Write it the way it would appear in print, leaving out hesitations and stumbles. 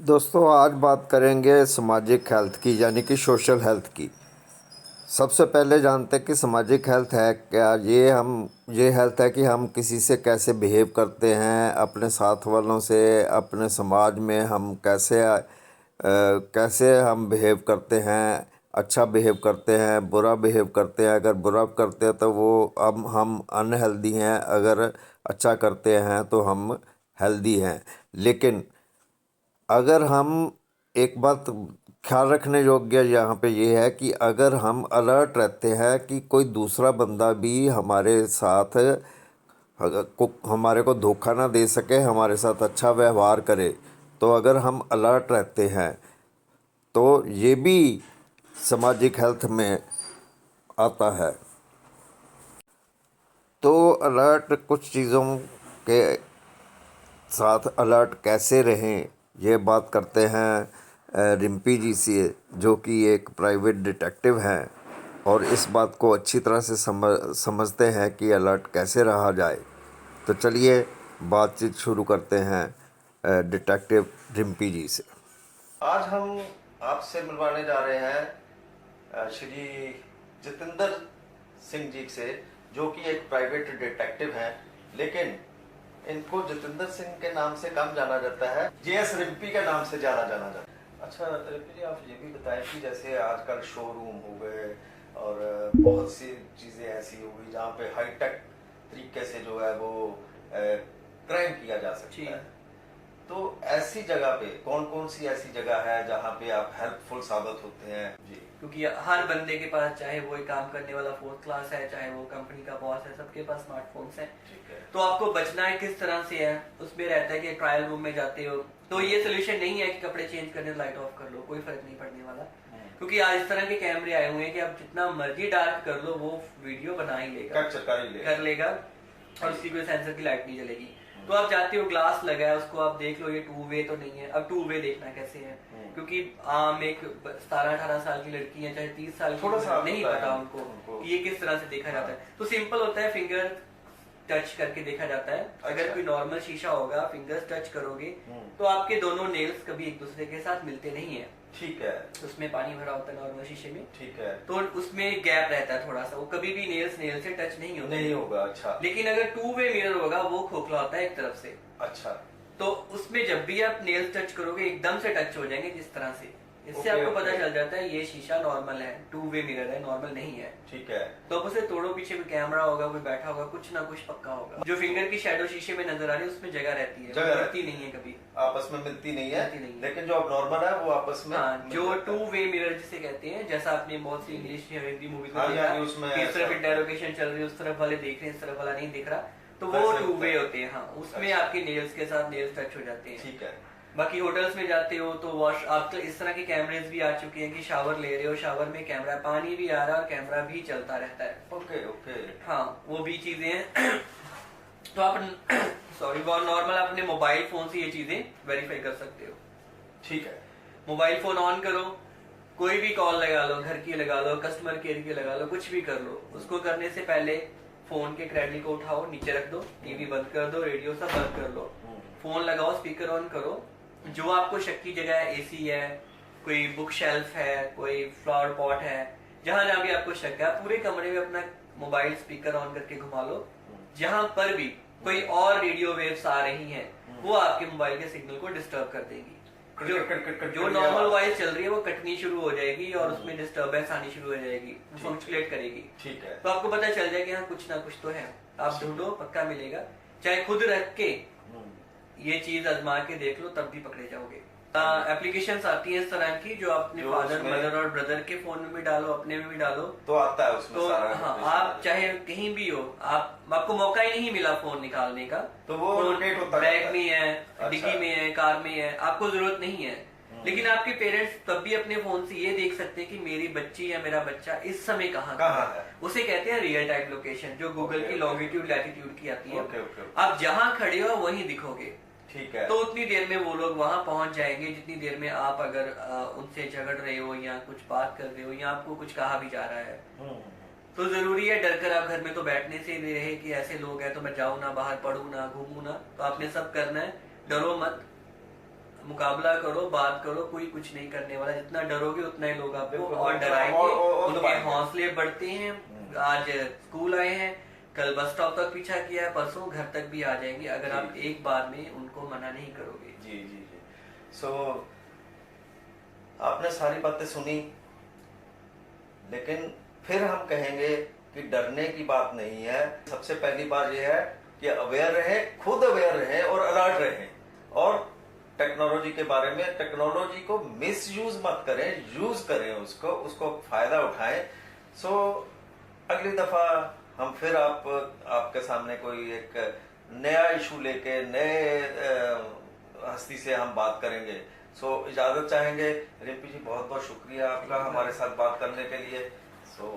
दोस्तों आज बात करेंगे सामाजिक हेल्थ की यानी कि सोशल हेल्थ की। सबसे पहले जानते हैं कि सामाजिक हेल्थ है क्या। ये हेल्थ है कि हम किसी से कैसे बिहेव करते हैं, अपने साथ वालों से, अपने समाज में हम कैसे हम बिहेव करते हैं। अच्छा बिहेव करते हैं, बुरा बिहेव करते हैं। अगर बुरा करते हैं तो वो हम अनहेल्दी हैं, अगर अच्छा करते हैं तो हम हेल्दी हैं। लेकिन अगर हम एक बात ख्याल रखने योग्य यहाँ पे ये है कि अगर हम अलर्ट रहते हैं कि कोई दूसरा बंदा भी हमारे को धोखा ना दे सके, हमारे साथ अच्छा व्यवहार करे, तो अगर हम अलर्ट रहते हैं तो ये भी सामाजिक हेल्थ में आता है। तो अलर्ट कुछ चीज़ों के साथ अलर्ट कैसे रहें, ये बात करते हैं रिम्पी जी से, जो कि एक प्राइवेट डिटेक्टिव हैं और इस बात को अच्छी तरह से समझते हैं कि अलर्ट कैसे रहा जाए। तो चलिए बातचीत शुरू करते हैं डिटेक्टिव रिम्पी जी से। आज हम आपसे मिलवाने जा रहे हैं श्री जितेंद्र सिंह जी से, जो कि एक प्राइवेट डिटेक्टिव हैं, लेकिन इनको जितेंद्र सिंह के नाम से कम जाना जाता है, जेएस रिम्पी के नाम से ज़्यादा जाना जाता है। अच्छा रिम्पी जी, आप ये भी बताएं कि जैसे आजकल शोरूम हो गए और बहुत सी चीज़ें ऐसी हो गई जहाँ पे हाईटेक तरीके से जो है वो क्राइम किया जा सकता है। तो ऐसी जगह पे कौन कौन सी ऐसी जगह है जहाँ पे आप हेल्पफुल साबित होते हैं जी? क्योंकि हर बंदे के पास, चाहे वो एक काम करने वाला फोर्थ क्लास है, चाहे वो कंपनी का बॉस है, सबके पास स्मार्टफोन्स हैं। ठीक है। तो आपको बचना है किस तरह से है, उसमें रहता है कि ट्रायल रूम में जाते हो तो ये सोल्यूशन नहीं है कि कपड़े चेंज करने लाइट ऑफ कर लो, कोई फर्क नहीं पड़ने वाला। क्योंकि आज इस तरह के कैमरे आए हुए हैं कि आप जितना मर्जी डार्क कर लो वो वीडियो बना ही लेगा, कर लेगा और उसकी कोई सेंसर की लाइट नहीं जलेगी। तो आप जाते हो, ग्लास लगा है, उसको आप देख लो ये टू वे तो नहीं है। अब टू वे देखना कैसे है, क्योंकि आम एक 17-18 साल की लड़की है, चाहे 30 साल की, नहीं पता उनको कि ये किस तरह से देखा जाता है। तो सिंपल होता है, फिंगर टच करके देखा जाता है। अगर कोई नॉर्मल शीशा होगा, फिंगर्स टच करोगे तो आपके दोनों नेल्स कभी एक दूसरे के साथ मिलते नहीं है। ठीक है। उसमें पानी भरा होता है नॉर्मल शीशे में। ठीक है। तो उसमें गैप रहता है थोड़ा सा, वो कभी भी नेल्स नेल से टच नहीं होगा। अच्छा। लेकिन अगर टू वे मिरर होगा वो खोखला होता है एक तरफ से। अच्छा। तो उसमें जब भी आप नेल्स टच करोगे एकदम से टच हो जाएंगे जिस तरह से, इससे आपको पता चल जाता है ये शीशा नॉर्मल है, टू वे मिरर है, नॉर्मल नहीं है। ठीक है। तो आप उसे तोड़ो, पीछे कोई कैमरा होगा, कोई बैठा होगा, कुछ ना कुछ पक्का होगा। जो फिंगर की शैडो शीशे में नजर आ रही है उसमें जगह रहती है, मिलती नहीं है, कभी आपस में मिलती नहीं है। लेकिन जो अब नॉर्मल है वो आपस में, हाँ, जो टू वे मिरर जिसे कहते हैं, जैसा आपने बहुत सी इंग्लिश या हिंदी मूवीज में देखा, उसमें इस तरफ इंटेरोगेशन चल रही है, उस तरफ वाले देख रहे हैं, इस तरफ वाला नहीं दिख रहा, तो वो टू वे होते हैं। हाँ, उसमें आपके नेल्स के साथ नेल्स टच हो जाते हैं। ठीक है। बाकी होटल्स में जाते हो तो वॉश, आजकल इस तरह के कैमरेज भी आ चुके हैं कि शावर ले रहे हो, शावर में कैमरा, पानी भी आ रहा है और कैमरा भी चलता रहता है। Okay okay. हाँ, वो भी चीजें हैं। तो आप सॉरी, बहुत नॉर्मल अपने मोबाइल फोन से ये चीजें वेरीफाई कर सकते हो। ठीक है। मोबाइल फोन ऑन करो, कोई भी कॉल लगा लो, घर की लगा लो, कस्टमर केयर की लगा लो, कुछ भी कर लो। उसको करने से पहले फोन के क्रैडल को उठाओ, नीचे रख दो, टीवी बंद कर दो, रेडियो सब बंद कर लो, फोन लगाओ, स्पीकर ऑन करो। जो आपको शक की जगह है, एसी है, कोई बुक शेल्फ है, कोई फ्लावर पॉट है, जहां जहां भी आपको शक है, पूरे कमरे में अपना मोबाइल स्पीकर ऑन करके घुमा लो। जहां पर भी कोई और रेडियो वेव्स आ रही हैं वो आपके मोबाइल के सिग्नल को डिस्टर्ब कर देगी। जो नॉर्मल वॉइस चल रही है वो कटनी शुरू हो जाएगी और उसमें डिस्टर्बेंस आनी शुरू हो जाएगी, फंक्चुलेट करेगी। ठीक है। तो आपको पता चल जाए कि हाँ कुछ ना कुछ तो है, आप ढूंढो, पक्का मिलेगा। चाहे खुद रख के ये चीज आजमा के देख लो, तब भी पकड़े जाओगे। एप्लीकेशंस आती हैं इस तरह की जो अपने फादर, मदर और ब्रदर के फोन में भी डालो, अपने में भी डालो, तो आता है उसमें तो सारा। हाँ, आप चाहे कहीं भी हो, आपको मौका ही नहीं मिला फोन निकालने का, तो वो रोटेट होता है, बैग में है, डिग्गी में है, कार में है, आपको जरूरत नहीं है। लेकिन आपके पेरेंट्स तब भी अपने फोन से ये देख सकते हैं कि मेरी बच्ची या मेरा बच्चा इस समय कहाँ है। उसे कहते हैं रियल टाइम लोकेशन, जो गूगल की लॉन्गिट्यूड लैटिट्यूड की आती है। आप जहाँ खड़े हो वहीं दिखोगे। ठीक है। तो उतनी देर में वो लोग वहां पहुंच जाएंगे जितनी देर में आप अगर उनसे झगड़ रहे हो या कुछ बात कर रहे हो या आपको कुछ कहा भी जा रहा है। तो जरूरी है डर कर आप घर में तो बैठने से ही रहे कि ऐसे लोग हैं तो मैं जाऊं ना, बाहर पढ़ूं ना, घूमूं ना। तो आपने सब करना है, डरो मत, मुकाबला करो, बात करो, कोई कुछ नहीं करने वाला। जितना डरोगे उतना ही लोग आपको बिल्कुल, और और डराएंगे, उनके दबाएंगे। हौसले बढ़ते हैं। आज स्कूल आए हैं, कल बस स्टॉप तक पीछा किया है, परसों घर तक भी आ जाएंगे अगर आप एक बार में उनको मना नहीं करोगे। जी जी जी। सो आपने सारी बातें सुनी, लेकिन फिर हम कहेंगे कि डरने की बात नहीं है। सबसे पहली बात यह है कि अवेयर रहें, खुद अवेयर रहें और अलर्ट रहें, और टेक्नोलॉजी के बारे में, टेक्नोलॉजी को मिसयूज मत करें, यूज करें उसको फायदा उठाएं। सो अगली दफा हम फिर आपके सामने कोई एक नया इशू लेके, नए हस्ती से हम बात करेंगे। सो इजाजत चाहेंगे। रिम्पी जी, बहुत बहुत शुक्रिया आपका हमारे साथ बात करने के लिए। सो